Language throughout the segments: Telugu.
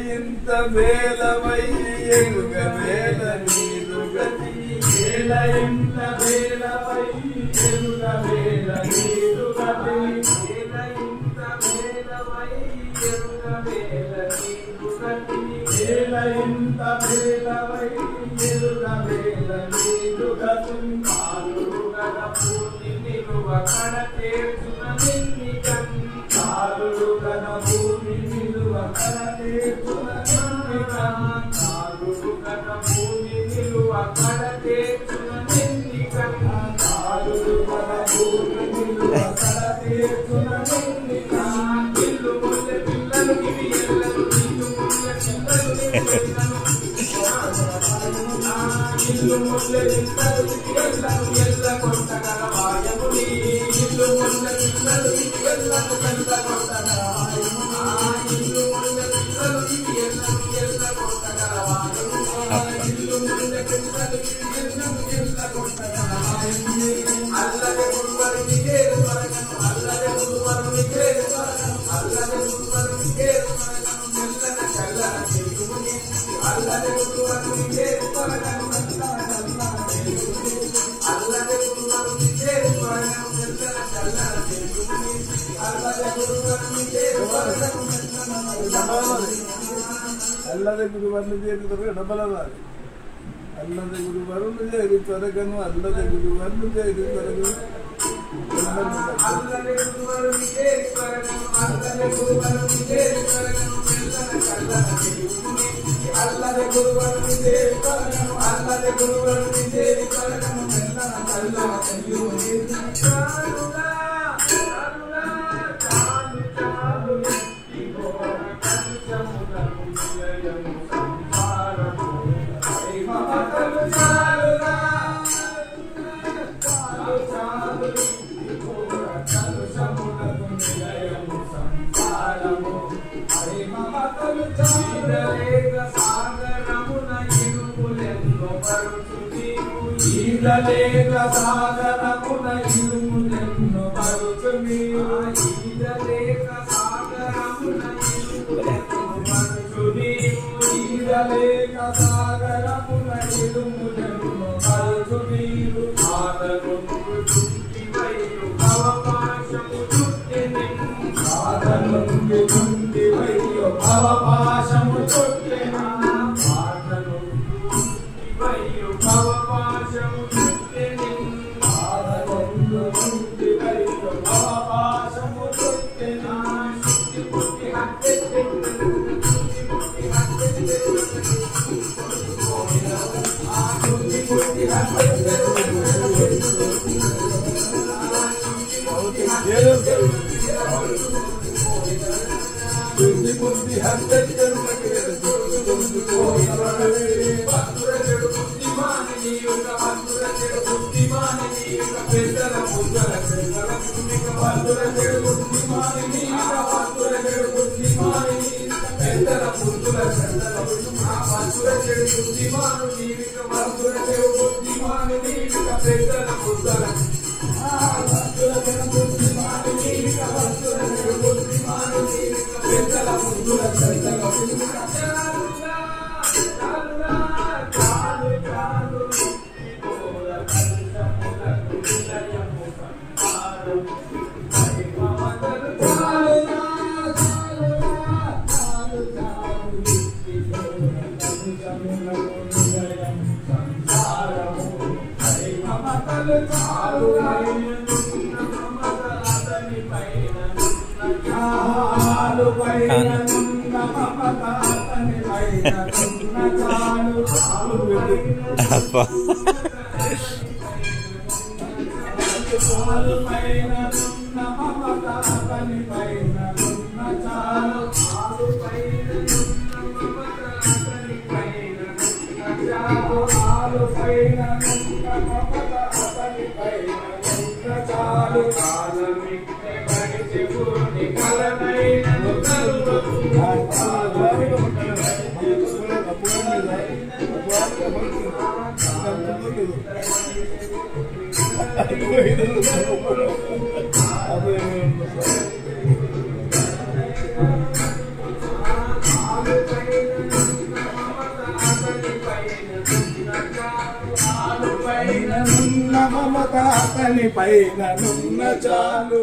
ఇంత వేలవై ఎరుగ వేల నీరు గతి ఇంత వేలవై ఎరుగ వేల నీరు గతి ఇంత వేలవై ఎరుగ వేల నీరు గతి ఇంత వేలవై ఎరుగ వేల నీరు గతి కాలుడు గల పూర్తి నిలువ కడ తీర్చున నిన్ని కన్ కాలుడు గల భూమి నిలువ కడ తీర్చున నిన్ని కన్ కాలుడు గల భూమి నిలువ కడ తీర్చున నిన్ని కన్ కాలుడు గల భూమి నిలువ కడ తీర్చున నిన్ని కన్ ఇల్లు ముల్లె పిల్లలు ఇవి ఎల్లలు ఇల్లు ముల్లె పిల్లలు ఇవి ఎల్లలు ఇల్లు ముల్లె పిల్లలు ఇవి ఎల్లలు ఎల్ల కొట్టగల వాయముని ఇల్లు ముల్లె పిల్లలు ఇవి ఎల్లకు పెద్ద కొట్టగల వాయముని ఇల్లు ముల్లె పిల్లలు ఇవి ఎల్లకు ఎల్ల కొట్టగల వాయముని ఇల్లు ముల్లె పిల్లలు ఇవి ఎల్లకు ఎల్ల కొట్టగల వాయముని అల్లదే గురువరుని కేరు వరగను అల్లదే గురువరుని కేరు వరగను అల్లదే గురువరుని కేరు వరగను మెల్లన చల్లన చెల్లుముని అల్లదే గురువరుని కేరు వరగను మెల్లన చల్లన చెల్లుముని అల్లదే గురువరుని కేరు వరగను మెల్లన చల్లన చెల్లుముని అల్లదే గురువరుని కేరు వరగను మెల్లన అల్లదే గురువరుని కేరు వరగను డబ్బలదాలి అల్లదే గురువరుని కేరు వరగను అల్లదే గురువరుని కేరు వరగను అల్లదే గురువరుని కేరు వరగను అల్లదే గురువరుని కేరు వరగను మెల్లన చల్లన చెల్లుముని అల్లదే గురువరుని కేరు వరగను అల్లదే గురువరుని కేరు వరగను మెల్లన చల్లన చెల్లుముని చాలుగా చాలుగా చాలు చాలు ఈ ఘోర కంచములకు నిలయము సంసారము హరి మమతలు చాలుగా చాలు చాలు ఈ ఘోర కంచములకు నిలయము సంసారము హరి మమతలు చాలులేక సాగరమున ఇరుములెన్నో పరుచు నీవు ఈదలేక సాగరమున ఇరుములెన్నో పరుచు నీవు ఈదలేక సాగరమున ఇరుములెన్నో పరుచు నీవు ఈదలేక సాగరమున ఇరుములెన్నో పరుచు నీవు ఆదరుంగు చుట్టివైరు భవపాశము చుట్టెనెను ఆదరుంగు చుట్టివైరు భవపాశము చుట్టెను ఆదరుంగు చుట్టివైరు భవపాశము చుట్టెను ఆదరుంగు చుట్టివైరు భవపాశము చుట్టెను శుద్ధి బుద్ధి హత్తెత్తెను శుద్ధి బుద్ధి హత్తెత్తెను ఆ శుద్ధి బుద్ధి హత్తెత్తెను శుద్ధి బుద్ధి హత్తెత్తెను భక్తుల చెడు బుద్ధిమాని యొక్క భక్తుల చెడు బుద్ధిమాని యొక్క పెద్దల ముద్దల పెద్దల భక్తుల చెడు బుద్ధిమాని భక్తుల చెడు బుద్ధిమాని పెద్దల ముద్దుల చెడ్డల భక్తుల చెడు బుద్ధిమాను నీవిక భక్తుల చెడు బుద్ధిమాని నీవిక పెద్దల ముద్దల భక్తుల చెడు బుద్ధిమాని నీవిక భక్తుల చెడు బుద్ధిమాను నీవిక పెద్దల ముద్దుల చెడ్డల apa అతని పైన నున్న చాలు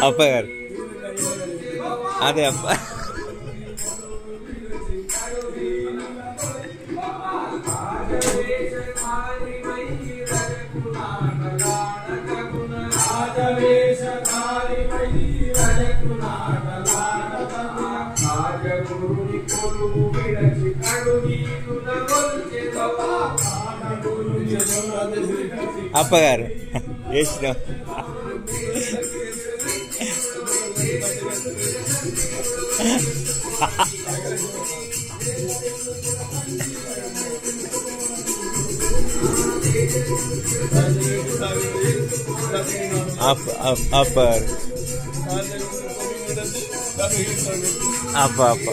అప్ప గారు అదే అప్ప అప్పగారు వేసిన అప్పర్ అప్ప అప్ప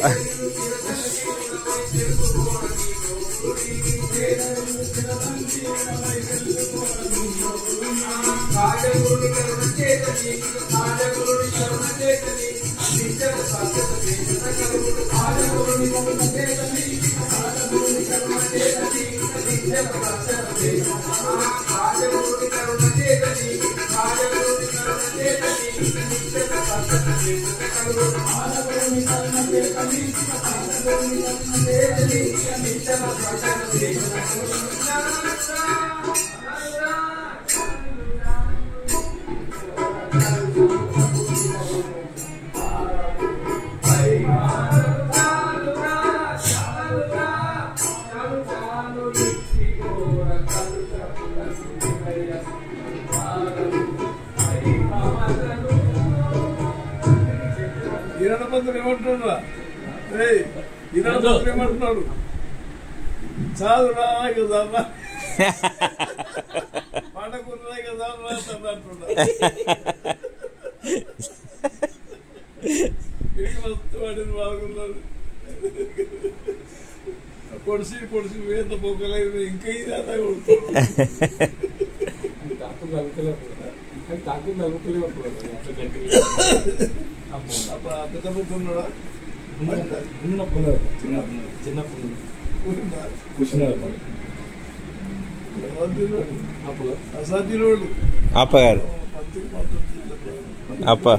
ఏమంటున్నాడు ఏమంటున్నాడు చాలురా కదా పండకుర్రా కదా అంటున్నాడు మస్తు పడింది బాగున్నాడు పొడిసి పొడిసి వేత పోకలేదు ఇంకా ఇది అలా కొడుతుంది తాకు నలుపులేకపోతే పెద్ద ఉన్నాడా ఉన్నప్పుడు చిన్నప్పుడు అప్పగారు అప్ప